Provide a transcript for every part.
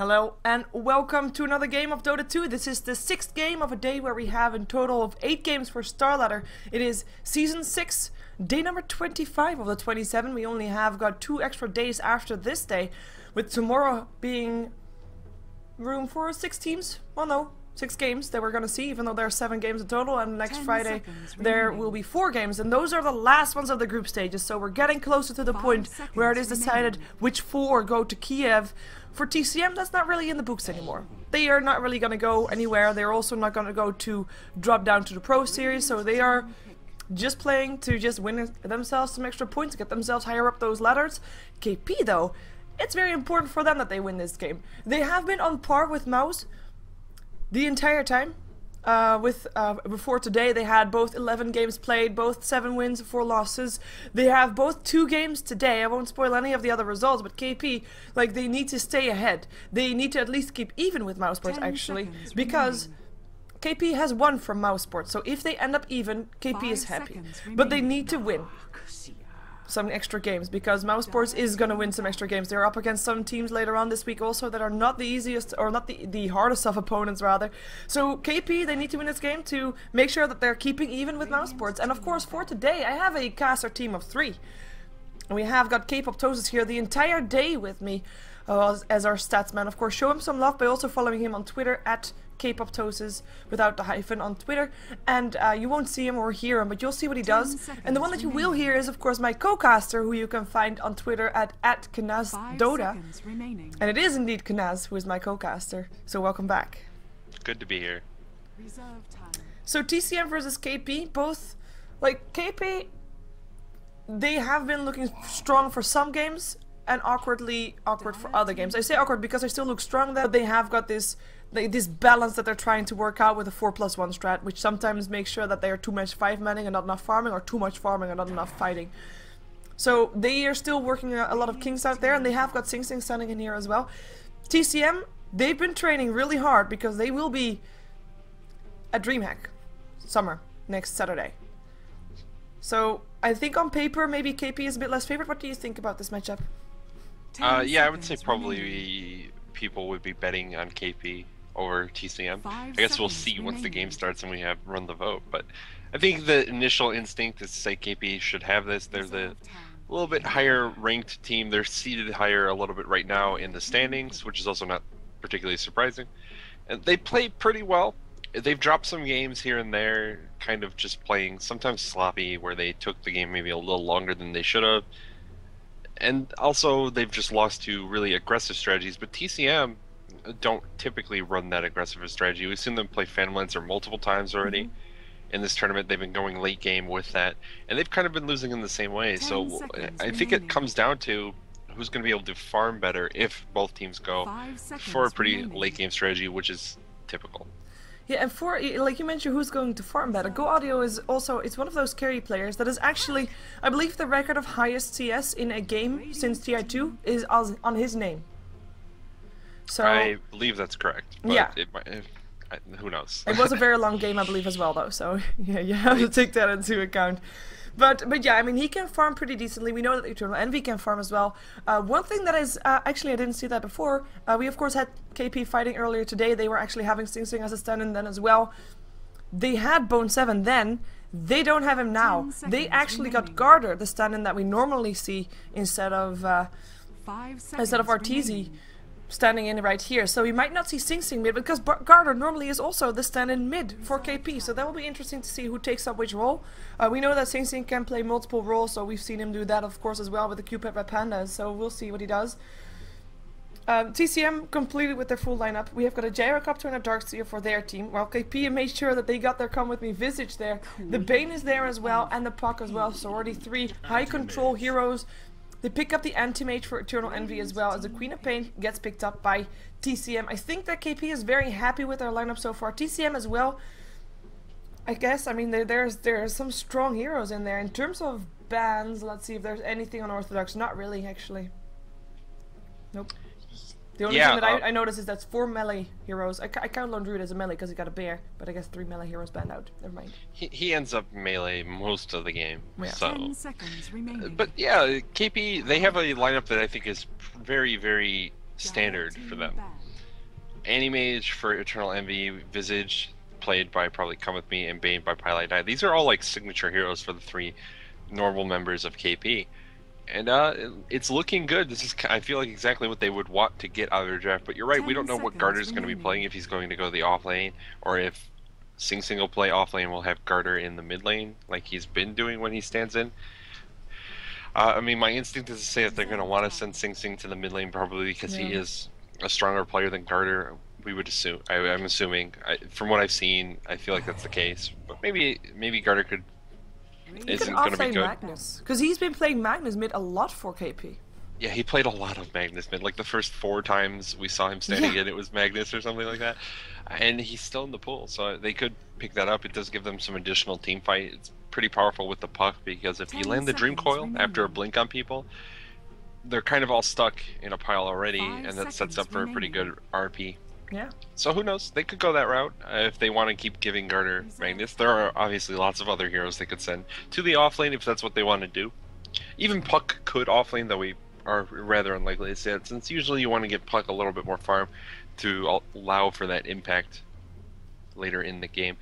Hello and welcome to another game of Dota 2. This is the 6th game of a day where we have a total of 8 games for StarLadder. It is Season 6, day number 25 of the 27. We only have got 2 extra days after this day, with tomorrow being room for 6 teams. Well, no, 6 games that we're going to see, even though there are 7 games in total, and next Friday there will be 4 games, and those are the last ones of the group stages, so we're getting closer to the point where it is decided which 4 go to Kiev. For TCM, that's not really in the books anymore. They are not really going to go anywhere. They're also not going to go to drop down to the Pro Series, so they are just playing to just win themselves some extra points, get themselves higher up those ladders. KP, though, it's very important for them that they win this game. They have been on par with Mouse the entire time. Before today, they had both 11 games played, both 7 wins, 4 losses. They have both 2 games today. I won't spoil any of the other results, but KP, like, they need to stay ahead. They need to at least keep even with Mousesports, actually, because KP has won from Mousesports. So if they end up even, KP is happy. But they need to win some extra games, because Mousesports is going to win some extra games. They're up against some teams later on this week also that are not the easiest, or not the hardest of opponents, rather. So KP, they need to win this game to make sure that they're keeping even with Mousesports. And of course, for today, I have a caster team of 3. And we have got K-poptosis here the entire day with me as our statsman. Of course, show him some love by also following him on Twitter at K-poptosis without the hyphen on Twitter, and you won't see him or hear him, but you'll see what he does. And the one that you will hear is, of course, my co-caster, who you can find on Twitter at Kanaz Dota. And it is indeed Kanaz who is my co-caster. So welcome back. Good to be here. So TCM versus KP, both, like, KP, they have been looking strong for some games and awkwardly awkward for other games. I say awkward because they still look strong there, but they have got this balance that they're trying to work out with a 4+1 strat, which sometimes makes sure that they are too much 5-manning and not enough farming, or too much farming and not enough fighting. So they are still working a lot of kinks out there, and they have got Sing Sing standing in here as well. TCM, they've been training really hard because they will be at DreamHack Summer next Saturday. So I think on paper maybe KP is a bit less favored. What do you think about this matchup? Yeah, I would say probably people would be betting on KP over TCM. I guess we'll see once the game starts and we have run the vote. But I think the initial instinct is to say KP should have this. They're the little bit higher ranked team. They're seated higher a little bit right now in the standings, which is also not particularly surprising. And they play pretty well. They've dropped some games here and there, kind of just playing sometimes sloppy, where they took the game maybe a little longer than they should have. And also, they've just lost to really aggressive strategies, but TCM don't typically run that aggressive a strategy. We've seen them play Phantom Lancer multiple times already. In this tournament, they've been going late game with that, and they've kind of been losing in the same way. So I think it comes down to who's going to be able to farm better if both teams go for a pretty late game strategy, which is typical. Yeah, and for, like you mentioned, who's going to farm better? Go Audio is also, it's one of those carry players that is actually, I believe the record of highest CS in a game since TI2 is on his name. So I believe that's correct, but yeah. Who knows? It was a very long game, I believe, as well, though, so yeah, you have to take that into account. But yeah, I mean, he can farm pretty decently. We know that Eternal Envy can farm as well. One thing that is, actually I didn't see that before, we of course had KP fighting earlier today. They were actually having Sing Sing as a stand-in then as well. They had Bone 7 then. They don't have him now. They actually got Garter, the stand-in that we normally see, instead of Arteezy standing in right here. So we might not see Sing Sing mid, because Garter normally is also the stand-in mid for KP, so that will be interesting to see who takes up which role. We know that Sing Sing can play multiple roles, so we've seen him do that, of course, as well with the Cupid Red Pandas, so we'll see what he does. TCM completed with their full lineup. We have got a Gyrocopter and a Darkseer for their team, while KP made sure that they got their Come With Me Visage there. The Bane is there as well, and the Puck as well, so already 3 high control heroes. They pick up the Anti-Mage for Eternal Envy as well, as the Queen of Pain gets picked up by TCM. I think that KP is very happy with their lineup so far. TCM as well, I guess. I mean, there are some strong heroes in there. In terms of bans, let's see if there's anything unorthodox. Not really, actually. Nope. The only thing that I noticed is that's 4 melee heroes. I count Lone Druid as a melee because he got a bear, but I guess 3 melee heroes banned out. Never mind. He ends up melee most of the game. Yeah. So. 10 seconds remaining. But yeah, KP, they have a lineup that I think is very, very standard for them. Animage for Eternal Envy, Visage played by probably Come With Me, and Bane by Pilot Die. These are all like signature heroes for the 3 normal members of KP. And it's looking good. This is, I feel like, exactly what they would want to get out of their draft. But you're right, we don't know what Garter's going to be playing, if he's going to go the off lane, or if Sing Sing will play off lane, will have Garter in the mid lane, like he's been doing when he stands in. I mean, my instinct is to say that they're going to want to send Sing Sing to the mid lane, probably because he is a stronger player than Garter. We would assume. I'm assuming. From what I've seen, I feel like that's the case. But maybe Garter isn't going to be good. Magnus, because he's been playing Magnus mid a lot for KP. Yeah, he played a lot of Magnus mid. Like the first 4 times we saw him standing in, it was Magnus or something like that. And he's still in the pool, so they could pick that up. It does give them some additional team fight. It's pretty powerful with the puck, because if you land the Dream Coil after a blink on people, they're kind of all stuck in a pile already, and that sets up for a pretty good RP. Yeah. So who knows? They could go that route if they want to keep giving Garter Magnus. There are obviously lots of other heroes they could send to the offlane if that's what they want to do. Even Puck could offlane, though we are rather unlikely to see it, since usually you want to get Puck a little bit more farm to allow for that impact later in the game.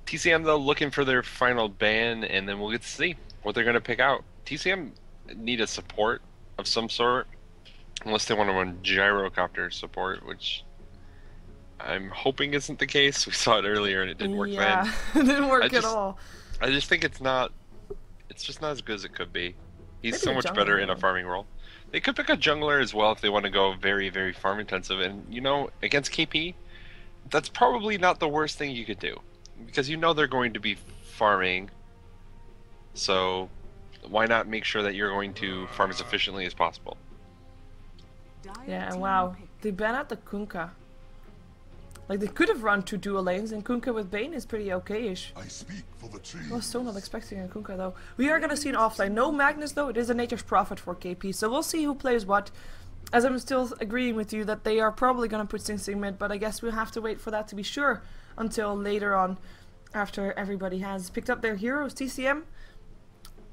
TCM, though, looking for their final ban, and then we'll get to see what they're going to pick out. TCM need a support of some sort, unless they want to run gyrocopter support, which I'm hoping isn't the case. We saw it earlier and it didn't work then. It didn't work at all. I just think it's just not as good as it could be. He's so much better in a farming role. They could pick a jungler as well if they want to go very, very farm intensive. And, you know, against KP, that's probably not the worst thing you could do, because you know they're going to be farming. So why not make sure that you're going to farm as efficiently as possible? Yeah, and wow, they ban out the Kunkka. Like, they could have run 2 dual lanes, and Kunkka with Bane is pretty okay-ish. I was so not expecting a Kunkka, though. We are gonna see an offlane. No Magnus, though. It is a Nature's Prophet for KP, so we'll see who plays what. As I'm still agreeing with you that they are probably gonna put Sing Sing mid, but I guess we'll have to wait for that to be sure until later on, after everybody has picked up their heroes. TCM,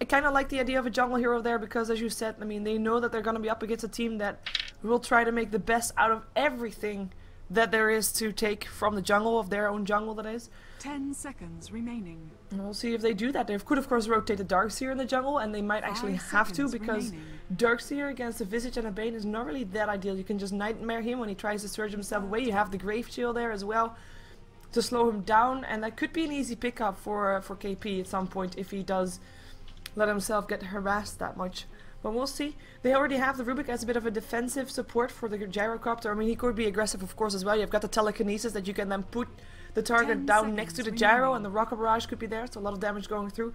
I kind of like the idea of a jungle hero there, because as you said, I mean, they know that they're gonna be up against a team that will try to make the best out of everything that there is to take from the jungle, of their own jungle, that is. 10 seconds remaining. And we'll see if they do that. They could, of course, rotate the Darkseer in the jungle, and they might actually have to, because Darkseer against a Visage and a Bane is not really that ideal. You can just Nightmare him when he tries to surge himself away. You have the Grave Shield there as well to slow him down, and that could be an easy pickup for KP at some point if he does let himself get harassed that much. But we'll see. They already have the Rubik as a bit of a defensive support for the gyrocopter. I mean, he could be aggressive, of course, as well. You've got the telekinesis that you can then put the target down next to the gyro, and the rocket barrage could be there, so a lot of damage going through.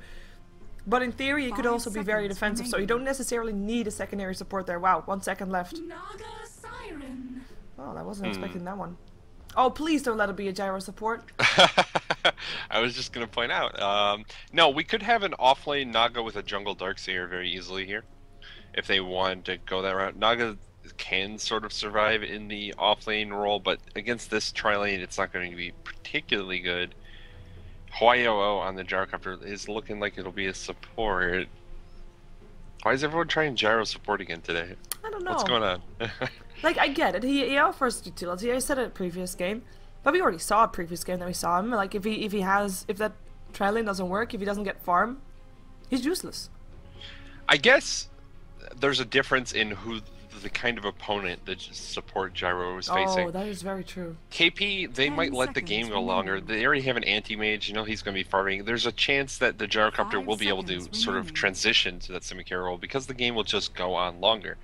But in theory, it could also be very defensive, so you don't necessarily need a secondary support there. Wow, 1 second left. Oh, I wasn't expecting that one. Oh, please don't let it be a gyro support. I was just going to point out. No, we could have an offlane Naga with a jungle Darkseer very easily here, if they want to go that route. Naga can sort of survive in the offlane role, but against this tri-lane, it's not going to be particularly good. Hwaioo on the gyrocopter is looking like it'll be a support. Why is everyone trying gyro support again today? I don't know. What's going on? Like, I get it. He offers utility. I said it previous game, but we already saw a previous game that we saw him. Like, if that tri-lane doesn't work, if he doesn't get farm, he's useless. I guess there's a difference in who the kind of opponent that support gyro is facing. Oh, that is very true. KP, they might let the game go longer. They already have an anti-mage, you know he's going to be farming. There's a chance that the gyrocopter will be able to sort of transition to that semi-carry role, because the game will just go on longer.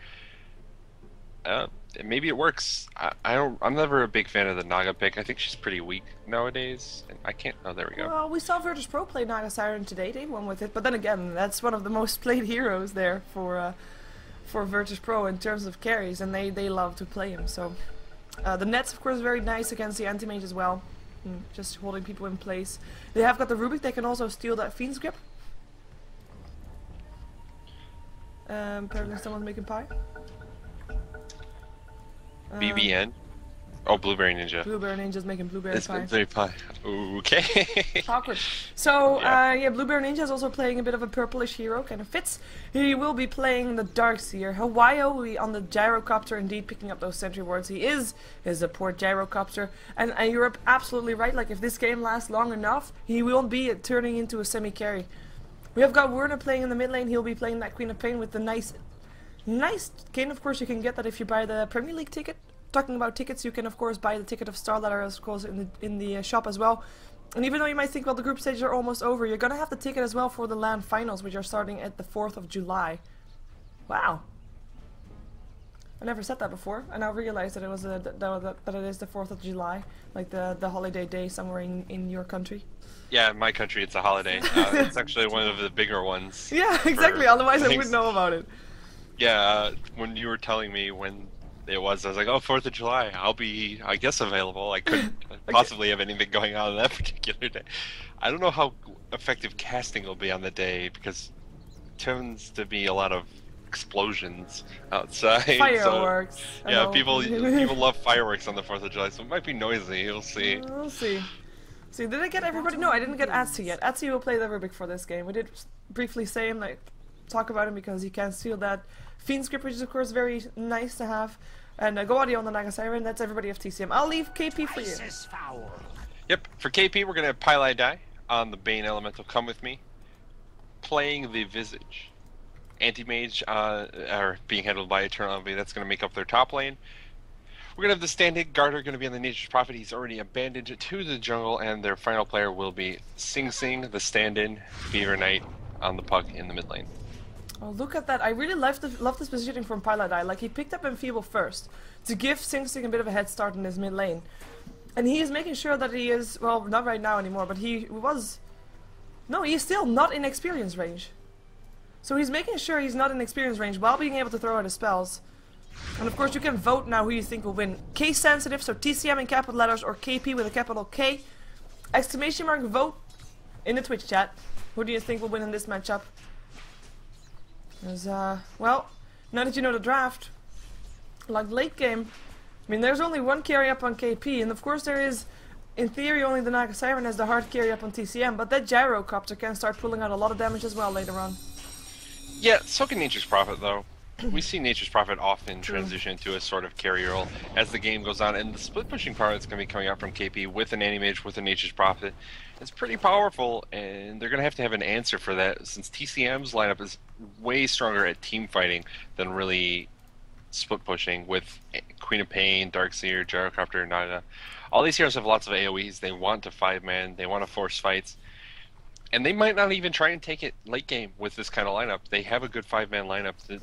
Maybe it works. I'm never a big fan of the Naga pick. I think she's pretty weak nowadays. I can't. Oh, there we go. Well, we saw Virtus Pro play Naga Siren today. They won with it, but then again, that's one of the most played heroes there for Virtus Pro in terms of carries, and they love to play him. So the net's of course very nice against the anti-mage as well, just holding people in place. They have got the Rubik. They can also steal that Fiend's Grip. Apparently someone's making pie. BBN. Oh, Blueberry Ninja. Blueberry Ninja's making blueberry It's pie. blueberry pie. Okay. Awkward. So, Yeah. Blueberry Ninja is also playing a bit of a purplish hero, kind of fits. He will be playing the Darkseer. Hawaii will be on the Gyrocopter, indeed picking up those sentry wards. He is a poor Gyrocopter. And you're absolutely right, like if this game lasts long enough, he will be turning into a semi-carry. We have got Werner playing in the mid lane. He'll be playing that Queen of Pain with the nice cane. Of course, you can get that if you buy the Premier League ticket. Talking about tickets, you can of course buy the ticket of StarLadder, of course, in the shop as well. And even though you might think, well, the group stages are almost over, you're gonna have the ticket as well for the LAN finals, which are starting at the 4th of July. Wow. I never said that before. I now realize that it was that it is the 4th of July, like the holiday day somewhere in your country. Yeah, in my country it's a holiday. It's actually one of the bigger ones. Yeah, exactly. Otherwise I wouldn't know about it. Yeah, when you were telling me when it was, I was like, oh, 4th of July, I'll be, I guess, available. I couldn't possibly have anything going on that particular day. I don't know how effective casting will be on the day, because it tends to be a lot of explosions outside. Fireworks. So, yeah, people love fireworks on the 4th of July, so it might be noisy. We'll see. We'll see. See, did I get everybody? No, I didn't get Atsi yet. Atsi will play the Rubik for this game. We did briefly say him, like, talk about him because he can steal that Fiend script, which is of course very nice to have. And go audio on the Naga Siren. That's everybody of TCM. I'll leave KP for you. Yep, for KP we're gonna Pylai Die on the Bane Elemental. Come with me. Playing the Visage. Anti-Mage are being handled by Eternal Envy. That's gonna make up their top lane. We're gonna have the stand-in Garter gonna be on the Nature's Prophet. He's already abandoned to the jungle, and their final player will be Sing Sing, the stand-in Fever Knight on the puck in the mid lane. Oh, look at that. I really love this positioning from Pylai. Like, he picked up Enfeeble first to give Sing Sing a bit of a head start in his mid lane. And he is making sure that he is, well, not right now anymore, but he was... No, he's still not in experience range. So he's making sure he's not in experience range while being able to throw out his spells. And of course you can vote now who you think will win. Case sensitive, so TCM in capital letters or KP with a capital K. Exclamation mark vote in the Twitch chat. Who do you think will win in this matchup? Because, well, now that you know the draft, like late game, I mean, there's only one carry up on KP, and of course there is, in theory, only the Naga Siren has the hard carry up on TCM, but that Gyrocopter can start pulling out a lot of damage as well later on. Yeah, so can Nature's Prophet, though. We see Nature's Prophet often transition to a sort of carry role as the game goes on, and the split pushing power that's going to be coming out from KP with an Anti-Mage, with a Nature's Prophet, is pretty powerful, and they're going to have an answer for that, since TCM's lineup is way stronger at team fighting than really split pushing, with Queen of Pain, Darkseer, Gyrocopter, Naga. All these heroes have lots of AoEs, they want to 5-man, they want to force fights, and they might not even try and take it late game with this kind of lineup. They have a good 5-man lineup that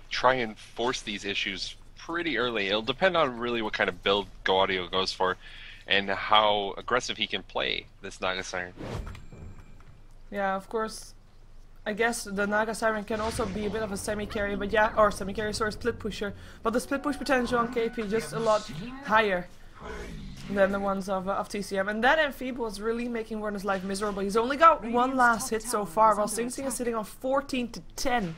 try and force these issues pretty early. It'll depend on really what kind of build Go Audio goes for and how aggressive he can play this Naga Siren. Yeah, of course. I guess the Naga Siren can also be a bit of a semi-carry, but yeah, or semi-carry, sorry, split pusher. But the split push potential on KP just a lot higher than the ones of TCM. And that Enfeeble is really making Werner's life miserable. He's only got one last hit so far, while Sing Sing is sitting on 14 to 10.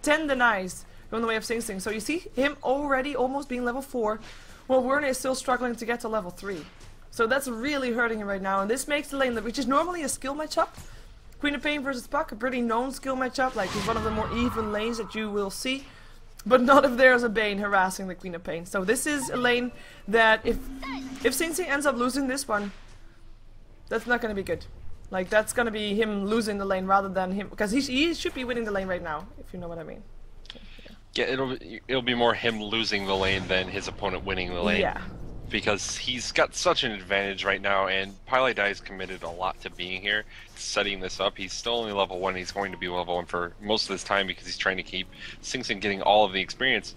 10 denies on the way of Sing Sing. So you see him already almost being level 4, while Werner is still struggling to get to level 3. So that's really hurting him right now, and this makes the lane, which is normally a skill matchup. Queen of Pain versus Puck, a pretty known skill matchup, like it's one of the more even lanes that you will see. But not if there's a Bane harassing the Queen of Pain. So this is a lane that if Sing Sing ends up losing this one, that's not going to be good. Like, that's going to be him losing the lane rather than him, because he should be winning the lane right now, if you know what I mean. Yeah, it'll be more him losing the lane than his opponent winning the lane. Yeah. Because he's got such an advantage right now, and Pylai Dai's committed a lot to being here, setting this up. He's still only level 1, he's going to be level 1 for most of this time because he's trying to keep Sing Sing getting all of the experience.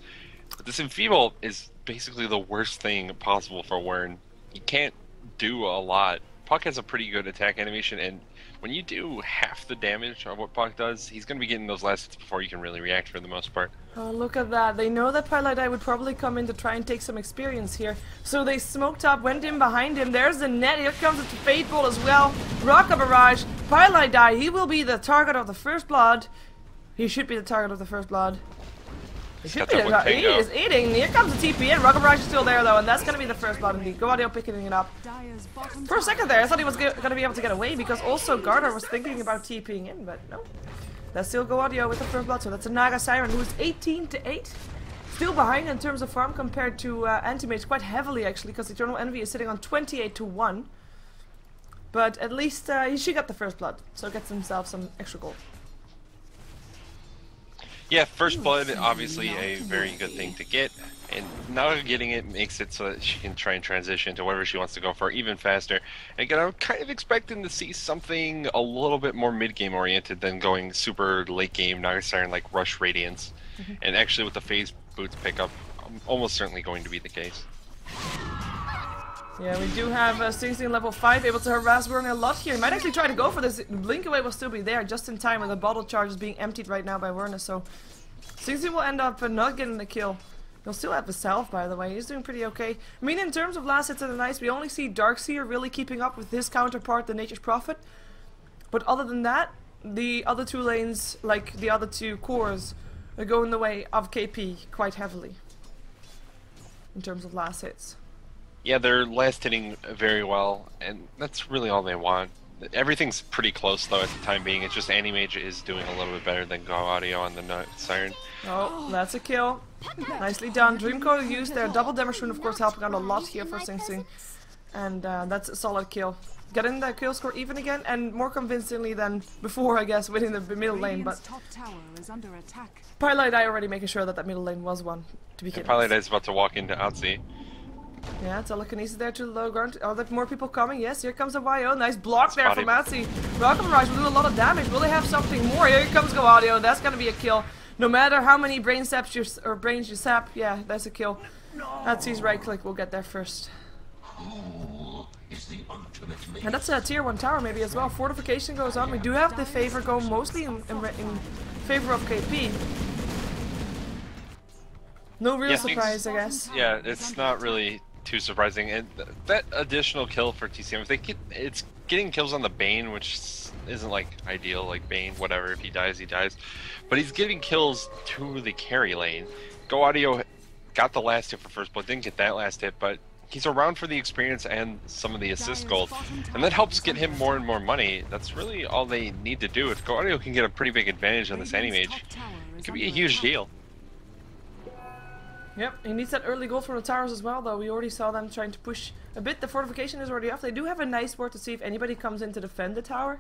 But this Enfeeble is basically the worst thing possible for Wern. He can't do a lot. Puck has a pretty good attack animation, and when you do half the damage of what Puck does, he's going to be getting those last hits before you can really react for the most part. Oh, look at that. They know that Pylai Dai would probably come in to try and take some experience here. So they smoked up, went in behind him. There's the net. Here comes the Fade Bolt as well. Rocket Barrage. Pylai Dai, he will be the target of the first blood. He should be the target of the first blood. He He's got that one he tango. is eating. Here comes the TP in. Rocket Barrage is still there though, and that's going to be the first blood indeed. Go Audio picking it up. For a second there, I thought he was going to be able to get away because also Garter was thinking about TPing in, but no. That's still Go Audio with the first blood, so that's a Naga Siren who is 18-8. Still behind in terms of farm compared to Antimage, quite heavily actually, because Eternal Envy is sitting on 28-1. But at least she got the first blood, so gets himself some extra gold. Yeah, first blood, obviously a very good thing to get, and now getting it makes it so that she can try and transition to whatever she wants to go for even faster. And again, I'm kind of expecting to see something a little bit more mid-game oriented than going super late-game Naga Siren like Rush Radiance. And actually with the phase boots pickup, almost certainly going to be the case. Yeah, we do have Sing Sing level 5 able to harass Werner a lot here. He might actually try to go for this. Blink Away will still be there just in time, and the bottle charge is being emptied right now by Werner, so Sing Sing will end up not getting the kill. He'll still have the self, by the way. He's doing pretty okay. I mean, in terms of last hits of the night, we only see Darkseer really keeping up with his counterpart, the Nature's Prophet. But other than that, the other two lanes, like the other two cores, are going the way of KP quite heavily in terms of last hits. Yeah, they're last hitting very well, and that's really all they want. Everything's pretty close though at the time being. It's just Animage is doing a little bit better than Go Audio on the Naga Siren. Oh, that's a kill. Nicely done. Dreamco used their double damage rune, of course, helping out a lot here for Sing Sing. And that's a solid kill. Getting the kill score even again, and more convincingly than before, I guess, winning the middle lane. But Pilot Eye already making sure that that middle lane was won to begin with. Pilot Eye is about to walk into Outzi. Yeah, telekinesis there to the low ground. Are there more people coming? Yes, here comes a YO. Nice block there from Atsi. Rocket Barrage will do a lot of damage. Will they have something more? Here comes Go Audio. That's gonna be a kill. No matter how many brains you sap, yeah, that's a kill. Atsi's right click will get there first. And that's a tier 1 tower maybe as well. Fortification goes on. We do have the favor go mostly in favor of KP. No real surprise, I guess. Yeah, it's not really too surprising. And that additional kill for TCM, if they it's getting kills on the Bane, which isn't like ideal, like Bane, whatever, if he dies, he dies. But he's getting kills to the carry lane. Go Audio got the last hit for first blood, didn't get that last hit, but he's around for the experience and some of the assist gold. And that helps get him more and more money. That's really all they need to do. If Go Audio can get a pretty big advantage on this Animage, it could be a huge deal. Yep, he needs that early gold from the towers as well, though. We already saw them trying to push a bit. The fortification is already off. They do have a nice ward to see if anybody comes in to defend the tower.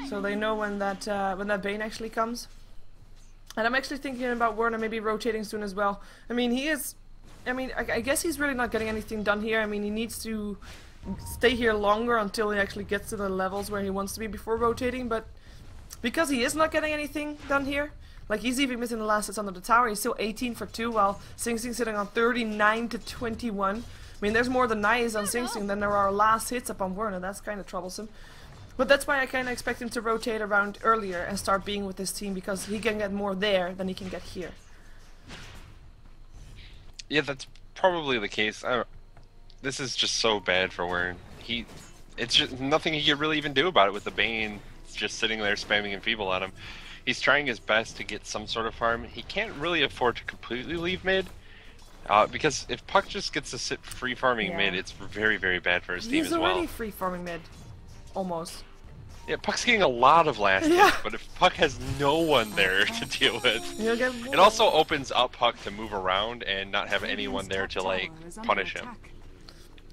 So they know when that Bane actually comes. And I'm actually thinking about Werner maybe rotating soon as well. I mean, I guess he's really not getting anything done here. I mean, he needs to stay here longer until he actually gets to the levels where he wants to be before rotating. But because he is not getting anything done here, like he's even missing the last hits under the tower, he's still 18 for 2 while Sing Sing sitting on 39-21. I mean, there's more denies on Sing Sing than there are last hits up on Werner. That's kind of troublesome. But that's why I kind of expect him to rotate around earlier and start being with this team, because he can get more there than he can get here. Yeah, that's probably the case. This is just so bad for Werner. It's just nothing he could really even do about it with the Bane just sitting there spamming Enfeeble on him. He's trying his best to get some sort of farm. He can't really afford to completely leave mid, because if Puck just gets to sit free farming mid, it's very, very bad for his team as well. He's already free farming mid. Almost. Yeah, Puck's getting a lot of last hits, but if Puck has no one there to deal with, it also opens up Puck to move around and not have anyone there to, like, punish him.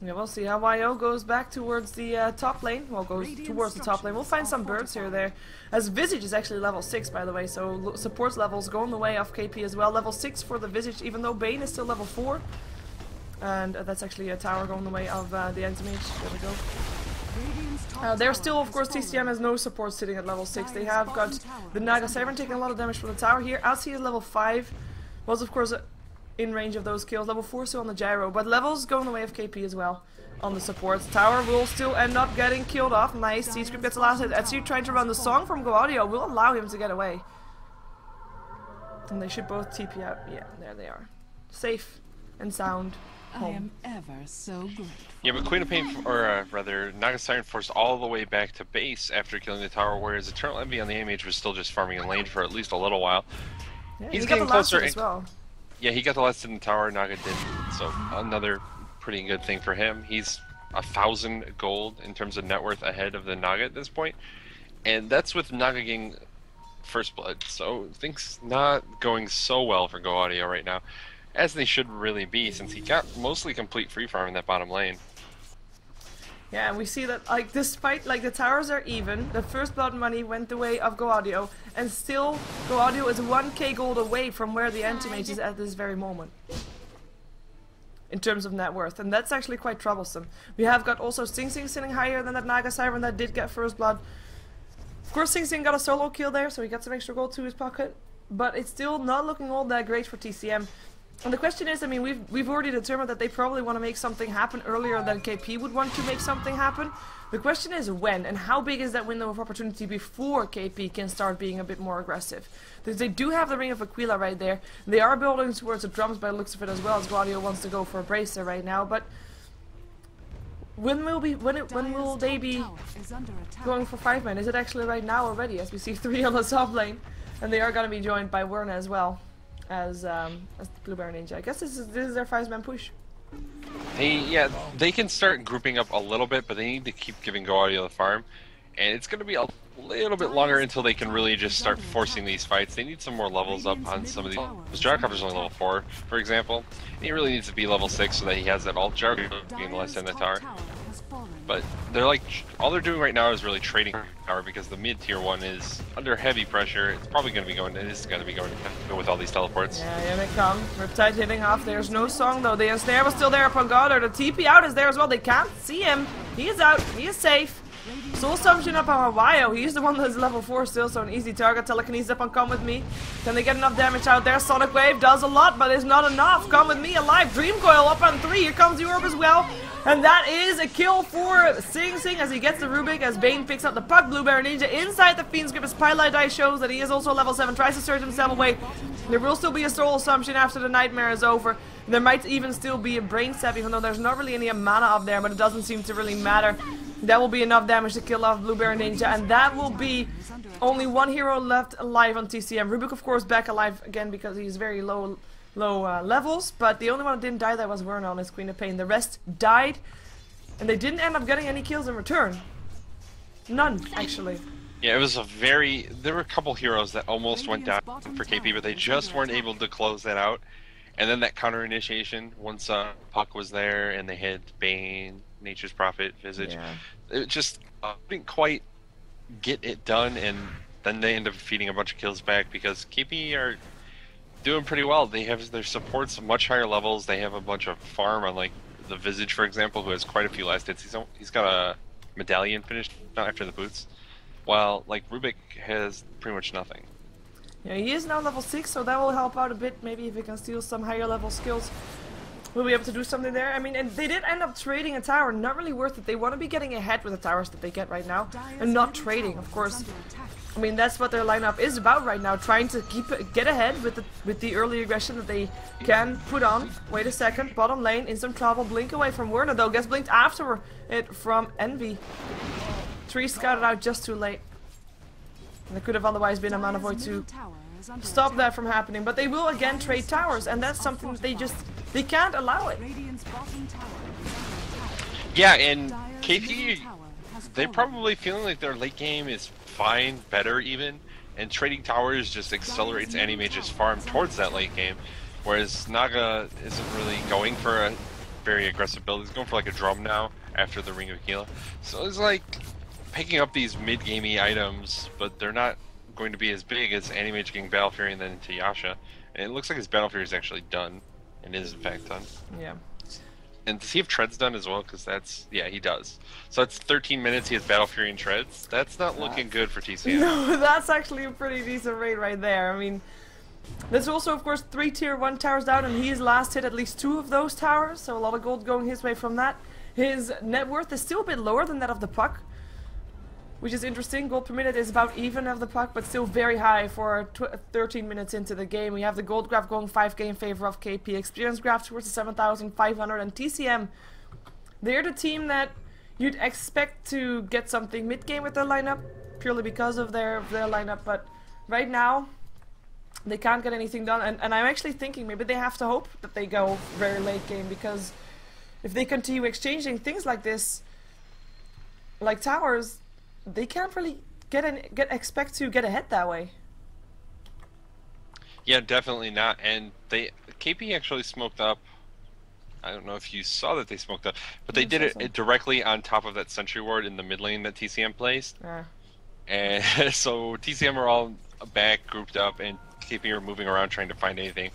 Yeah, we'll see how YO goes back towards the top lane. Well, goes towards the top lane. We'll find some birds here or there. As Visage is actually level 6, by the way, so supports levels going the way of KP as well. Level 6 for the Visage, even though Bane is still level 4. And that's actually a tower going the way of the Antimage. There we go. There's still, of course, TCM has no support sitting at level 6. They have got the Naga Siren taking a lot of damage from the tower here. Alci is level 5. Was, of course, in range of those kills. Level 4 still on the gyro, but levels going the way of KP as well on the supports. Tower will still end up getting killed off. Nice. T-Script gets the last hit. Etsu trying to run the song from Go Audio will allow him to get away. And they should both TP out. Yeah, there they are. Safe and sound. Home. I am ever so grateful. Yeah, but Queen of Pain, or rather, Naga Siren forced all the way back to base after killing the tower, whereas Eternal Envy on the Mage was still just farming in lane for at least a little while. Yeah, he's he got getting the last closer hit as well. Yeah, he got the last hit in the tower, Naga didn't, so another pretty good thing for him. He's 1,000 gold in terms of net worth ahead of the Naga at this point, and that's with Naga getting first blood, so things not going so well for Go Audio right now, as they should really be, since he got mostly complete free farm in that bottom lane. Yeah, and we see that, like, despite, like, the towers are even, the first blood money went the way of Go Audio, and still Go Audio is 1k gold away from where the anti-mage is at this very moment. In terms of net worth, and that's actually quite troublesome. We have got also Sing Sing sitting higher than that Naga Siren that did get first blood. Of course, Sing Sing got a solo kill there, so he got some extra gold to his pocket, but it's still not looking all that great for TCM. And the question is, I mean, we've already determined that they probably want to make something happen earlier than KP would want to make something happen. The question is when, and how big is that window of opportunity before KP can start being a bit more aggressive? Because they do have the Ring of Aquila right there. They are building towards the drums by the looks of it as well, as Gladio wants to go for a bracer right now, but when will they be going for 5-man? Is it actually right now already, as we see 3 on the top lane? And they are going to be joined by Werner as well. As the Blueberry Ninja. I guess this is their 5-man push. They can start grouping up a little bit, but they need to keep giving Go Audio the farm. And it's going to be a little bit longer until they can really just start forcing these fights. They need some more levels up on some of these. Jarkov is only level 4, for example. And he really needs to be level 6 so that he has that ult. Jarkov being the last in the tower. But they're like, all they're doing right now is really trading power because the mid tier 1 is under heavy pressure. It's probably going to be going. It is going to be going to go with all these teleports. Yeah, here they come. Riptide hitting off. There's no song though. The ensnare was still there upon God. The TP out is there as well. They can't see him. He is out. He is safe. Soul Assumption up on Hawaii. He's the one that's level 4 still, so an easy target. Telekinesis up on Come With Me. Can they get enough damage out there? Sonic Wave does a lot, but it's not enough. Come With Me alive. Dream Coil up on 3. Here comes the Orb as well. And that is a kill for Sing Sing as he gets the Rubik, as Bane picks up the puck. Blueberry Ninja inside the Fiend's grip as Pylite Die shows that he is also level 7. Tries to surge himself away. There will still be a Soul Assumption after the Nightmare is over. There might even still be a Brain Sap, even though there's not really any mana up there, but it doesn't seem to really matter. That will be enough damage to kill off Blueberry Ninja, and that will be only 1 hero left alive on TCM. Rubik, of course, back alive again because he's very low levels, but the only one that didn't die there was Werner on his Queen of Pain. The rest died, and they didn't end up getting any kills in return. None, actually. Yeah, it was there were a couple heroes that almost went down for KP, but they just weren't able to close that out. And then that counter initiation, once Puck was there and they hit Bane, Nature's Prophet, Visage, it just didn't quite get it done, and then they end up feeding a bunch of kills back because KP are doing pretty well. They have their supports much higher levels. They have a bunch of farm on, like, the Visage, for example, who has quite a few last hits. He's got a medallion finished after the boots, while, like, Rubik has pretty much nothing. Yeah, he is now level 6, so that will help out a bit. Maybe if he can steal some higher level skills, we'll be able to do something there. I mean, and they did end up trading a tower. Not really worth it. They want to be getting ahead with the towers that they get right now, and not trading, of course. I mean, that's what their lineup is about right now, trying to get ahead with the early aggression that they can put on. Wait a second, bottom lane, instant travel, blink away from Werner though, gets blinked after it from Envy. 3 scouted out just too late. And there could have otherwise been a mana void to stop that from happening, but they will again trade towers, and that's something that they can't allow it. Yeah, and KP, they're probably feeling like their late game is fine, better even, and trading towers just accelerates Animage's farm towards that late game, whereas Naga isn't really going for a very aggressive build. He's going for like a drum now after the Ring of Aquila. So it's like picking up these mid-gamey items, but they're not going to be as big as Animage getting Battle Fury and then into Yasha. And it looks like his Battle Fury is actually done, and is in fact done. Yeah. And does he have Treads done as well? Because that's, yeah, he does. So it's 13 minutes, he has Battle Fury and Treads. That's not looking good for TCM. No, that's actually a pretty decent rate right there. I mean, there's also, of course, 3 tier 1 towers down, and he's last hit at least 2 of those towers, so a lot of gold going his way from that. His net worth is still a bit lower than that of the Puck, which is interesting. Gold per minute is about even of the Puck, but still very high for 13 minutes into the game. We have the gold graph going 5k in favor of KP. Experience graph towards the 7,500, and TCM, they're the team that you'd expect to get something mid-game with their lineup, purely because of their lineup, but right now, they can't get anything done. And I'm actually thinking maybe they have to hope that they go very late game, because if they continue exchanging things like this, like towers, they can't really expect to get ahead that way. Yeah, definitely not. And KP actually smoked up. I don't know if you saw that they smoked up, but they did it directly on top of that sentry ward in the mid lane that TCM placed. Yeah. And so TCM are all back, grouped up, and KP are moving around trying to find anything.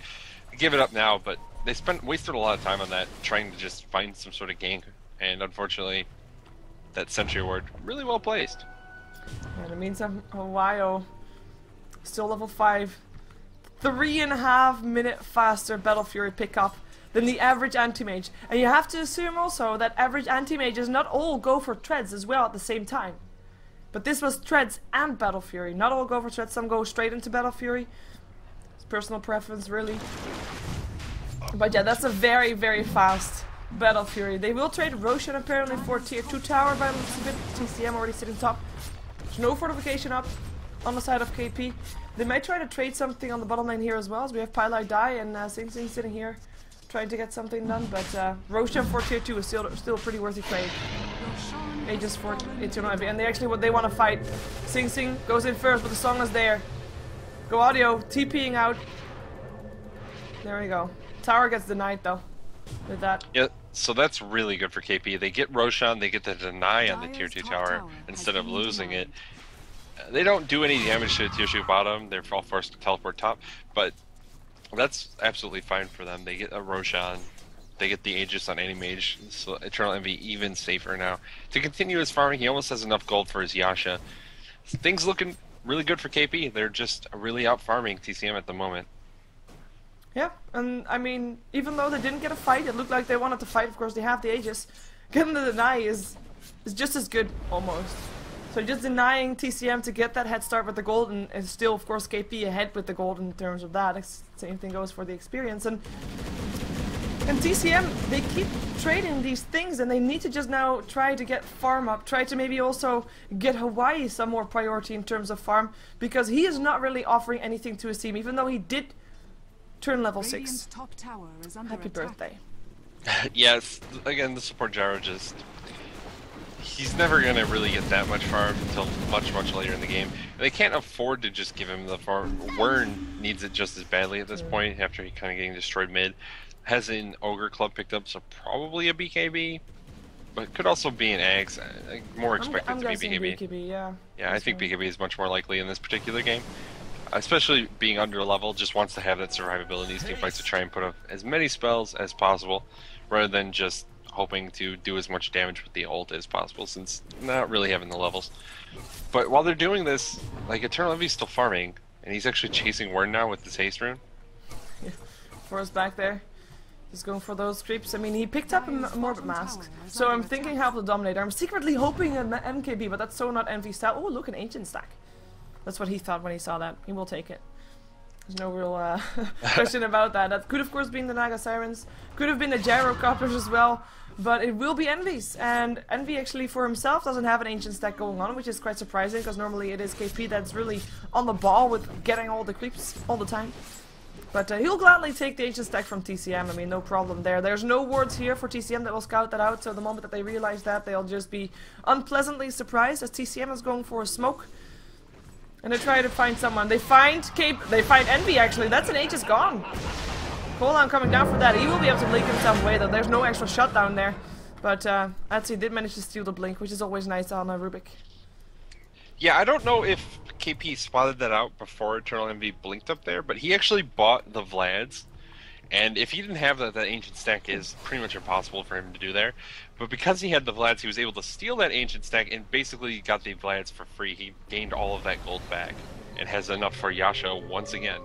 They give it up now, but they wasted a lot of time on that, trying to just find some sort of gank. And unfortunately, that sentry ward really well placed. And it means Hawaii still level 5. 3.5 minute faster Battle Fury pickup than the average anti-mage. And you have to assume also that average anti-mages not all go for treads as well at the same time. But this was treads and Battle Fury. Not all go for treads, some go straight into Battle Fury. It's personal preference, really. But yeah, that's a very, very fast Battle Fury. They will trade Roshan apparently for tier 2 tower by a little bit. TCM already sitting top. There's no fortification up on the side of KP. They might try to trade something on the bottom lane here as well, as we have Pylai Die and Sing Sing sitting here trying to get something done, but Roshan for tier 2 is still a pretty worthy trade. Aegis for Eternal Envy, and they want to fight. Sing Sing goes in first, but the song is there. Go Audio, TPing out. There we go. Tower gets denied though, with that. Yeah, so that's really good for KP. They get Roshan, they get the deny on the tier 2 tower instead of losing it. They don't do any damage to the tier 2 bottom, they're all forced to teleport top, but that's absolutely fine for them. They get a Roshan, they get the Aegis on any mage, so Eternal Envy even safer now. To continue his farming, he almost has enough gold for his Yasha. Things looking really good for KP. They're just really out farming TCM at the moment. Yeah, and I mean, even though they didn't get a fight, it looked like they wanted to fight. Of course, they have the Aegis. Getting the deny is just as good, almost. So just denying TCM to get that head start with the gold, and still, of course, KP ahead with the gold in terms of that. Same thing goes for the experience. And TCM, they keep trading these things, and they need to just now try to get farm up. Try to maybe also get Hawaii some more priority in terms of farm, because he is not really offering anything to his team, even though he did turn level 6. Top tower is under Happy attack. birthday. Yes, again, the support gyro just... He's never going to really get that much farm until much, much later in the game. They can't afford to just give him the farm. Wern needs it just as badly at this point, after he kind of getting destroyed mid. Has an Ogre Club picked up, so probably a BKB. But could also be an Ags. More expected to be BKB. Yeah, I think BKB is much more likely in this particular game. Especially being under level, just wants to have that survivability in these teamfights to try and put up as many spells as possible, rather than just hoping to do as much damage with the ult as possible, since not really having the levels. But while they're doing this, like, Eternal Envy's still farming, and he's actually chasing Wern now with this haste rune. Yeah. Forrest back there. He's going for those creeps. I mean, he picked up a Morbid Mask, so I'm thinking Help the Dominator. I'm secretly hoping an MKB, but that's so not Envy style. Oh, look, an Ancient Stack. That's what he thought when he saw that. He will take it. There's no real question about that. That could, of course, be the Naga Sirens. Could have been the Gyrocopters as well. But it will be Envy's. And Envy actually for himself doesn't have an Ancient Stack going on, which is quite surprising, because normally it is KP that's really on the ball with getting all the creeps all the time. But he'll gladly take the Ancient Stack from TCM. I mean, no problem there. There's no wards here for TCM that will scout that out, so the moment that they realize that, they'll just be unpleasantly surprised, as TCM is going for a smoke. And they try to find someone. They find Envy, actually. That's an Aegis gone. Cooldown coming down for that. He will be able to blink himself away, though. There's no extra shutdown there. But Atsi did manage to steal the blink, which is always nice on Rubik. Yeah, I don't know if KP spotted that out before Eternal Envy blinked up there, but he actually bought the Vlads. And if he didn't have that Ancient Stack is pretty much impossible for him to do there. But because he had the Vlads, he was able to steal that Ancient Stack and basically got the Vlads for free. He gained all of that gold back and has enough for Yasha once again.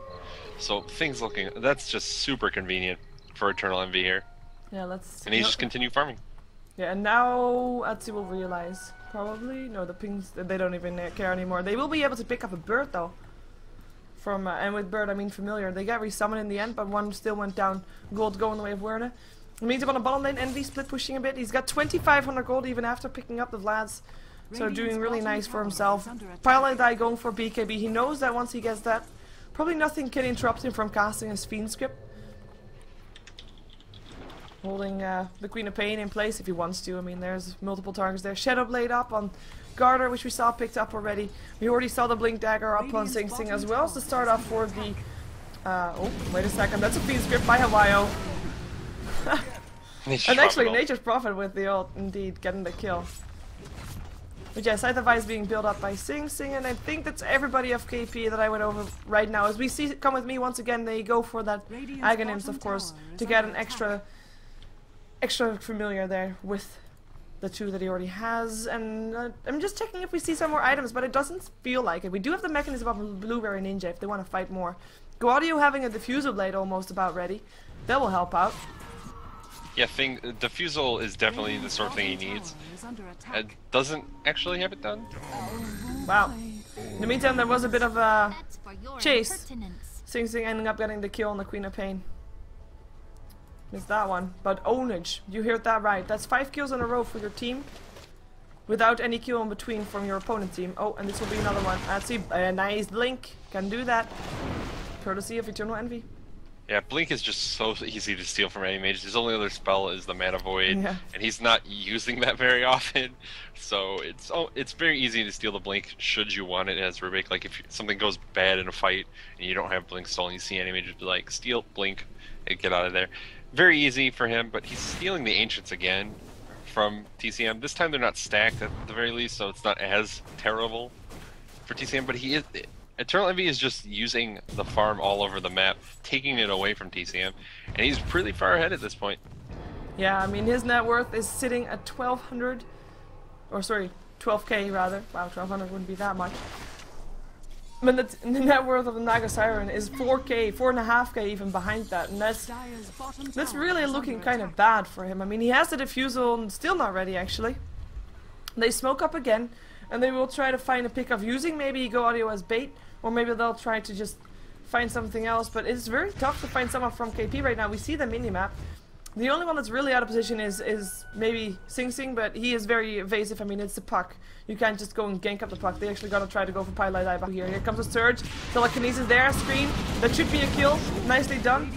So things looking, that's just super convenient for Eternal Envy here. Yeah, let's... And he's just continue farming. Yeah, and now Atsi will realize, probably, no, the pings, they don't even care anymore. They will be able to pick up a bird though. From, and with bird I mean familiar. They got resummoned in the end, but one still went down. Gold going the way of Werne. Means him on the bottom lane, Envy split pushing a bit. He's got 2,500 gold even after picking up the Vlads. So doing really nice for himself. Pylai Die going for BKB. He knows that once he gets that, Probably nothing can interrupt him from casting his Fiend script. Holding the Queen of Pain in place if he wants to. I mean, there's multiple targets there. Shadow Blade up on Garter, which we saw picked up already. We already saw the Blink Dagger up on Sing Sing as well as to start off for the... oh, wait a second. That's a Fiend script by Hawaii. And actually, Nature's Prophet with the ult, indeed, getting the kill. But yeah, Scythe of Ice being built up by Sing Sing, and I think that's everybody of KP that I went over right now. As we see, come with me once again, they go for that Aghanim's, of course, to get an extra familiar there with the two that he already has. And I'm just checking if we see some more items, but it doesn't feel like it. We do have the mechanism of Blueberry Ninja if they want to fight more. Gaudio having a Diffusal Blade almost about ready. That will help out. Yeah, Diffusal is definitely the sort of thing he needs. It doesn't actually have it done. Wow. In the meantime, there was a bit of a chase. Sing Sing ending up getting the kill on the Queen of Pain. Missed that one. But ownage, you heard that right. That's 5 kills in a row for your team. Without any kill in between from your opponent team. Oh, and this will be another one. Let's see. A nice blink. Can do that. Courtesy of Eternal Envy. Yeah, Blink is just so easy to steal from any mage. His only other spell is the Mana Void, and he's not using that very often. So it's very easy to steal the Blink should you want it as Rubik. Like if something goes bad in a fight and you don't have Blink stolen, you see any mage just be like, steal, Blink, and get out of there. Very easy for him, but he's stealing the Ancients again from TCM. This time they're not stacked at the very least, so it's not as terrible for TCM, but he is... Eternal Envy is just using the farm all over the map, taking it away from TCM, and he's pretty far ahead at this point. Yeah, I mean, his net worth is sitting at 1,200, or sorry, 12k rather. Wow, 1,200 wouldn't be that much. But the net worth of the Naga Siren is 4k, 4.5k even behind that, and that's really looking kind of bad for him. I mean, he has the Diffusal, and still not ready actually. They smoke up again, and they will try to find a pickup using maybe Go Audio as bait. Or maybe they'll try to just find something else, but it's very tough to find someone from KP right now. We see the minimap. The only one that's really out of position is maybe Sing Sing, but he is very evasive. I mean, it's the puck. You can't just go and gank up the puck. They actually gotta try to go for Pilot Dive here. Here comes a Surge. Telekinesis there, screen. That should be a kill. Nicely done.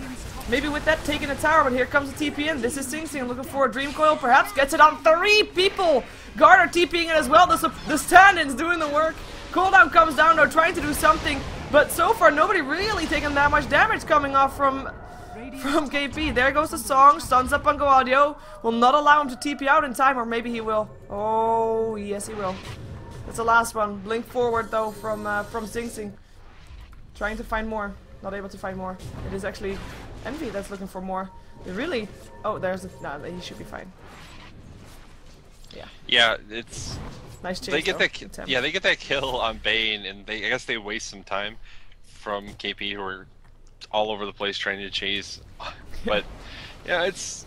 Maybe with that taking a tower, but here comes the TP in. This is Sing Sing looking for a Dream Coil, perhaps. Gets it on 3 people! Garter TPing in as well. The stand-in's doing the work. Cooldown comes down though, trying to do something, but so far nobody really taking that much damage coming off from KP. There goes the song, stuns up on Go Audio. Will not allow him to TP out in time, or maybe he will. Oh, yes he will. That's the last one. Blink forward though from Sing Sing. Trying to find more. Not able to find more. It is actually Envy that's looking for more. It really... Oh, there's a... Nah, he should be fine. Yeah. Yeah, it's... Nice chase, they get that, yeah, they get that kill on Bane, and I guess they waste some time from KP, who are all over the place trying to chase. But yeah, it's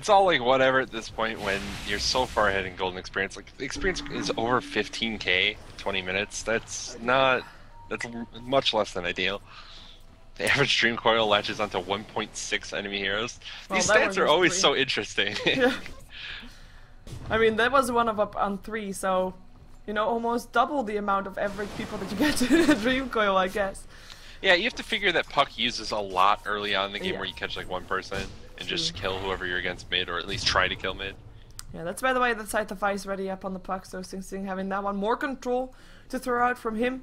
all like whatever at this point when you're so far ahead in Golden Experience. Like the experience is over 15k, 20 minutes. That's much less than ideal. The average Dream Coil latches onto 1.6 enemy heroes. Well, these stats are always so interesting. Yeah. I mean, that was one of up on 3, so, you know, almost double the amount of average people that you get to Dream Coil, I guess. Yeah, you have to figure that Puck uses a lot early on in the game where you catch like one person and just kill whoever you're against mid, or at least try to kill mid. Yeah, that's by the way the Scythe of Ice ready up on the Puck, so Sing Sing having that one. More control to throw out from him.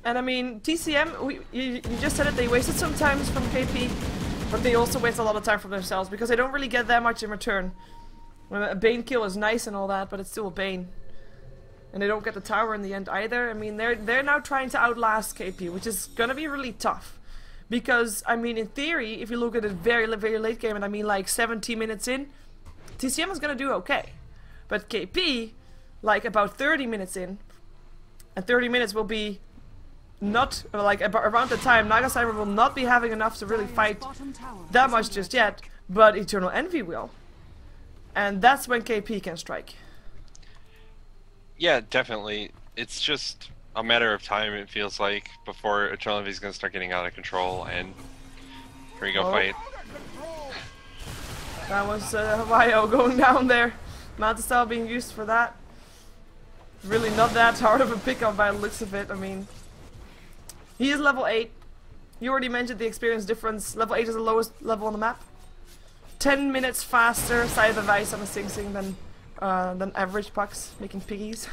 And I mean, TCM, you just said it, they wasted some time from KP, but they also waste a lot of time from themselves because they don't really get that much in return. A Bane kill is nice and all that, but it's still a Bane. And they don't get the tower in the end either. I mean, they're now trying to outlast KP, which is gonna be really tough. Because, I mean, in theory, if you look at it very late game, and I mean like 17 minutes in, TCM is gonna do okay. But KP, like about 30 minutes in, and 30 minutes will be not, like around the time, Naga Cyber will not be having enough to really fight that much just yet, but Eternal Envy will. And that's when KP can strike. Yeah, definitely. It's just a matter of time, it feels like, before Eternal Envy is going to start getting out of control, and here we go, fight. That was Hawaii going down there. Mantisal being used for that. Really not that hard of a pickup by the looks of it. I mean, he is level 8. You already mentioned the experience difference. Level 8 is the lowest level on the map. 10 minutes faster side of ice on a Sing Sing than average pucks, making piggies.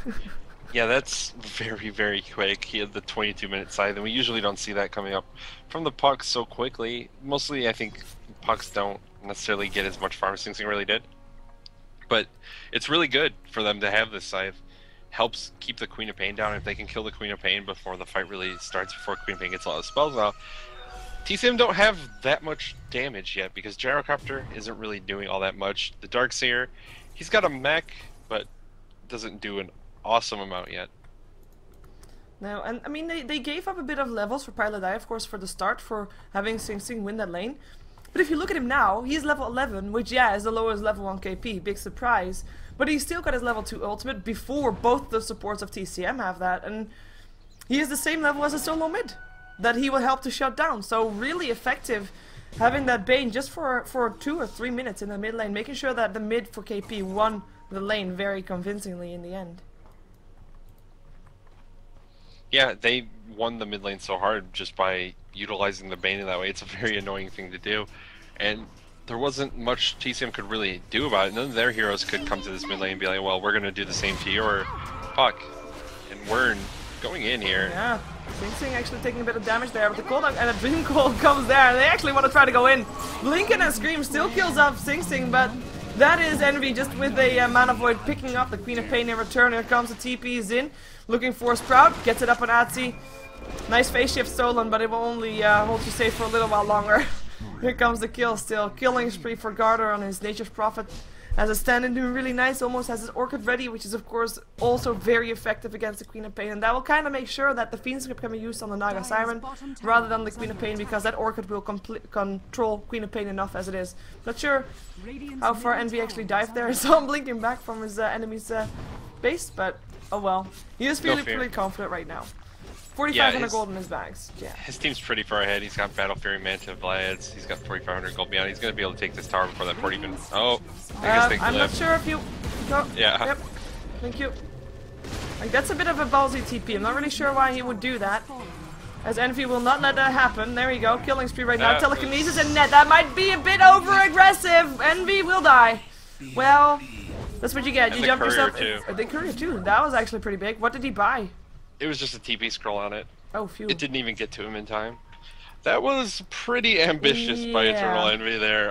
Yeah, that's very, very quick. He had the 22-minute scythe, and we usually don't see that coming up from the pucks so quickly. Mostly, I think pucks don't necessarily get as much farm as Sing Sing really did. But it's really good for them to have this scythe. Helps keep the Queen of Pain down. If they can kill the Queen of Pain before the fight really starts, before Queen of Pain gets a lot of spells out. TCM don't have that much damage yet, because Gyrocopter isn't really doing all that much. The Darkseer, he's got a mech, but doesn't do an awesome amount yet. No, and I mean they gave up a bit of levels for Pilot Eye, of course, for the start, for having Sing Sing win that lane. But if you look at him now, he's level 11, which yeah is the lowest level on KP, big surprise. But he's still got his level 2 ultimate before both the supports of TCM have that, and he is the same level as a solo mid that he will help to shut down. So really effective having that Bane just for 2 or 3 minutes in the mid lane, making sure that the mid for KP won the lane very convincingly in the end. Yeah, they won the mid lane so hard just by utilizing the Bane in that way. It's a very annoying thing to do, and there wasn't much TCM could really do about it. None of their heroes could come to this mid lane and be like, well, we're going to do the same to your puck. And we're going in here. Yeah, Sing Sing actually taking a bit of damage there, but the cooldown and a Dream Coil comes there, and they actually want to try to go in. Blinken and Scream still kills off Sing Sing, but that is Envy just with a Mana Void picking up the Queen of Pain in return. Here comes the TP's in, looking for Sprout, gets it up on Atsi. Nice phase shift stolen, but it will only hold you safe for a little while longer. Here comes the kill still. Killing spree for Garter on his Nature's Prophet. Has a stand-in doing really nice, almost has his Orchid ready, which is of course also very effective against the Queen of Pain. And that will kind of make sure that the Fiend Script can be used on the Naga Siren rather than the Queen of Pain, because that Orchid will control Queen of Pain enough as it is. Not sure how far Envy actually dived there. I saw him blinking back from his enemy's base, but oh well. He is feeling pretty confident right now. 4,500 gold in his bags. Yeah. His team's pretty far ahead. He's got Battle Fury, Manta, Vlads. He's got 4,500 gold beyond. He's going to be able to take this tower before that port even. Oh, I guess they I'm not sure if you. No. Yeah. Yep. Thank you. Like, that's a bit of a ballsy TP. I'm not really sure why he would do that, as Envy will not let that happen. There you go. Killing spree right now. Telekinesis and net. That might be a bit over aggressive. Envy will die. Well, that's what you get. You jump yourself. The courier too. That was actually pretty big. What did he buy? It was just a TP scroll on it. Oh, phew. It didn't even get to him in time. That was pretty ambitious by Eternal Envy there.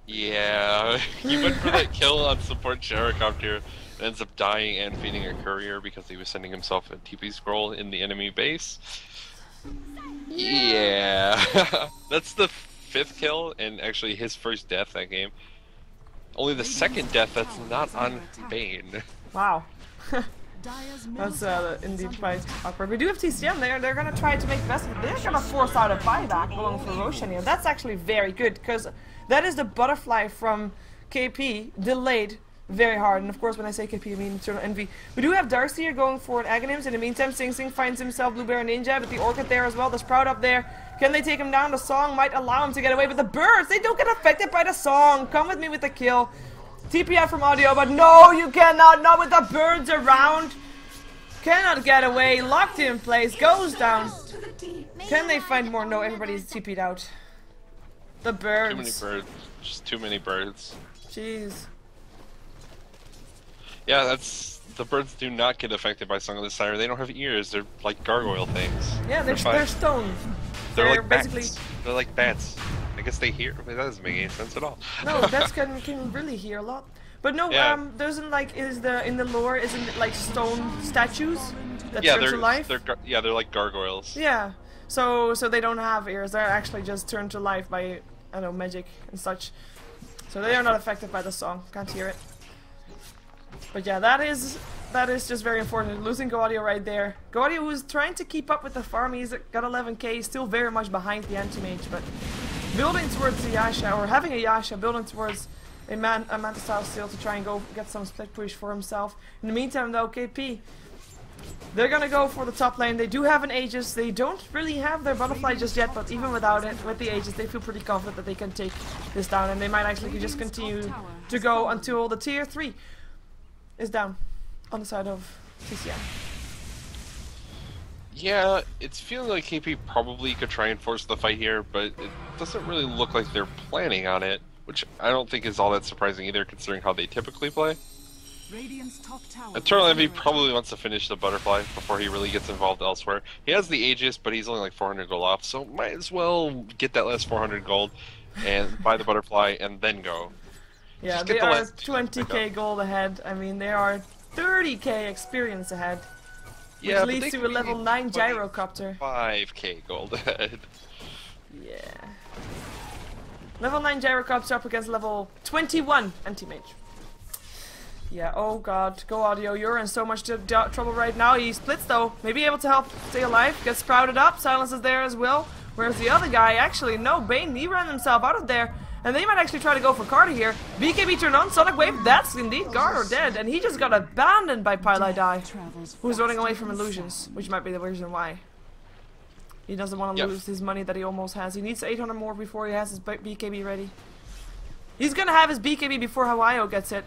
Yeah. He went for that kill on support Gyrocopter and ends up dying and feeding a courier because he was sending himself a TP scroll in the enemy base. Yeah. That's the 5th kill and actually his first death that game. Only the 2nd death that's not on Bane. Wow. That's indeed quite awkward. We do have TCM there. They're gonna try to make the best of it. They're gonna force out a buyback going for Roshan here. That's actually very good, because that is the butterfly from KP delayed very hard. And of course, when I say KP, I mean Eternal Envy. We do have Darkseer going for an Aghanims. In the meantime, Sing Sing finds himself Blueberry Ninja, but the Orchid there as well. The Sprout up there. Can they take him down? The Song might allow him to get away, but the birds, they don't get affected by the Song. Come with me with the kill. TP out from Audio, but no, you cannot, not with the birds around. Cannot get away, locked in place, goes down. Can they find more? No, everybody's TP'd out. The birds. Too many birds, just too many birds. Jeez. Yeah, that's, the birds do not get affected by Song of the Siren. They don't have ears, they're like gargoyle things. Yeah, they're stone. They're like basically bats. They're like bats. I guess they hear. I mean, that doesn't make any sense at all. No, bats can really hear a lot. But no, doesn't like in the lore isn't it like stone statues that turn to life? They're like gargoyles. Yeah. So they don't have ears. They're actually just turned to life by I don't know, magic and such. So they are not affected by the song. Can't hear it. But yeah, that is just very important. Losing Gaudio right there. Gaudio, who's trying to keep up with the farm, he's got 11k, he's still very much behind the anti-mage, but building towards the Yasha, or having a Yasha, building towards a Manta style steal to try and go get some split push for himself. In the meantime though, KP, they're gonna go for the top lane. They do have an Aegis. They don't really have their butterfly just yet, but even without it, with the Aegis, they feel pretty confident that they can take this down, and they might actually just continue to go until the tier 3 is down on the side of TCM. Yeah, it's feeling like KP probably could try and force the fight here, but it doesn't really look like they're planning on it, which I don't think is all that surprising either, considering how they typically play. Radiant's top tower. Eternal Envy probably wants to finish the butterfly before he really gets involved elsewhere. He has the Aegis, but he's only like 400 gold off, so might as well get that last 400 gold and buy the butterfly and then go. Yeah, Just they get the are last 20k gold ahead. I mean, they are 30k experience ahead. Which Yeah, leads to a level 9 gyrocopter. 5k gold ahead. Yeah. Level 9 gyrocopter up against level 21 anti-mage. Yeah, oh god, go Audio, you're in so much trouble right now. He splits though, maybe able to help stay alive, gets sprouted up, Silence is there as well. Whereas the other guy, actually, no, Bane, he ran himself out of there. And they might actually try to go for Carter here. BKB turned on, Sonic Wave, that's indeed Garter dead. And he just got abandoned by Pylai Die, who's running away from illusions, which might be the reason why. He doesn't want to lose his money that he almost has. He needs 800 more before he has his BKB ready. He's gonna have his BKB before Hawaii gets it.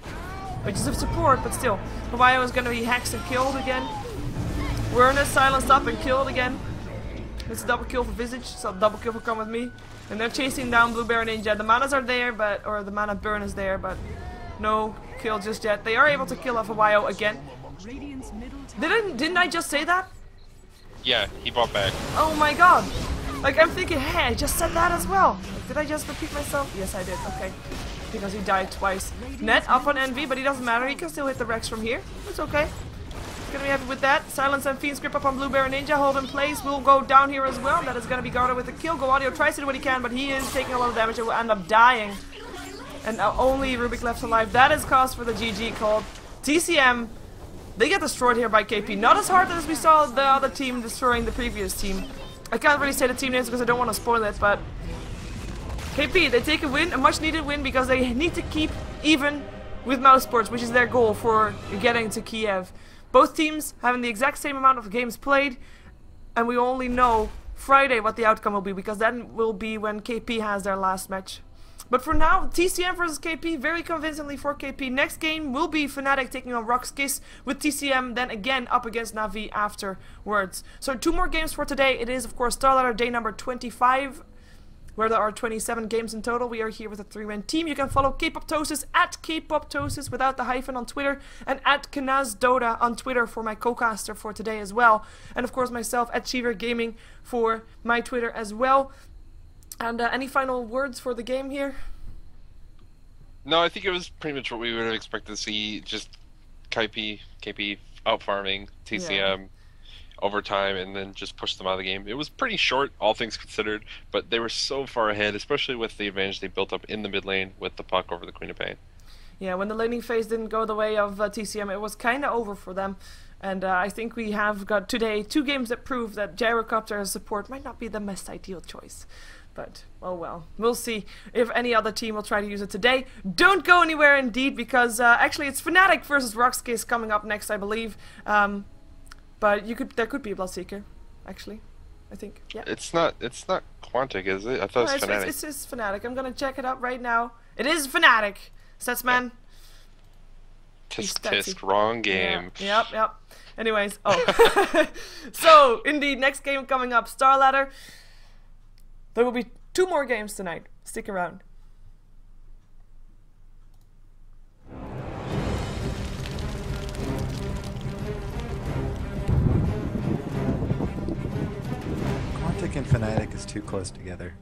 Which is a support, but still. Hawaii is gonna be hexed and killed again. Werner's silenced up and killed again. It's a double kill for Visage, so double kill for Come With Me. And they're chasing down Blueberry Ninja. The manas are there, or the mana burn is there, but no kill just yet. They are able to kill off Hawaii again. Didn't I just say that? Yeah, he bought back. Oh my god. Like, I'm thinking, hey, I just said that as well. Like, did I just repeat myself? Yes, I did. Okay. Because he died twice. Net up on Envy, but he doesn't matter. He can still hit the Rex from here. It's okay. Gonna be happy with that. Silence and Fiend's Grip up on Blueberry Ninja. Hold in place. Will go down here as well. That is gonna be Garter with the kill. Go Audio tries to do what he can, but he is taking a lot of damage and will end up dying. And now only Rubik left alive. That is cause for the GG called. TCM, they get destroyed here by KP. Not as hard as we saw the other team destroying the previous team. I can't really say the team names because I don't want to spoil it, but KP, they take a win, a much needed win, because they need to keep even with Mousesports, which is their goal for getting to Kiev. Both teams having the exact same amount of games played, and we only know Friday what the outcome will be, because then will be when KP has their last match. But for now, TCM versus KP, very convincingly for KP. Next game will be Fnatic taking on Rock's Kiss with TCM, then again up against Na'Vi afterwards. So 2 more games for today. It is, of course, StarLadder day number 25. Where there are 27 games in total. We are here with a 3-man team. You can follow K-poptosis at K-poptosis without the hyphen on Twitter, and at Kanaz Dota on Twitter for my co-caster for today as well. And of course myself at SheeverGaming for my Twitter as well. And any final words for the game here? No, I think it was pretty much what we would have expected to see. Just KP out farming TCM. Overtime, and then just push them out of the game. It was pretty short, all things considered, but they were so far ahead, especially with the advantage they built up in the mid lane with the puck over the Queen of Pain. Yeah, when the laning phase didn't go the way of TCM, it was kind of over for them. And I think we have got today 2 games that prove that Gyrocopter as support might not be the most ideal choice. But, oh well, we'll see if any other team will try to use it today. Don't go anywhere indeed, because actually it's Fnatic versus Rock's Kiss coming up next, I believe. But there could be a Bloodseeker, actually. I think. Yeah. It's not Quantic, is it? I thought it was Fnatic. It's Fnatic. I'm gonna check it out right now. It is Fnatic. Statsman. Tisk, wrong game. Yeah, yep. Anyways, oh. So, indeed, next game coming up, StarLadder. There will be 2 more games tonight. Stick around. Quantic and Fnatic is too close together.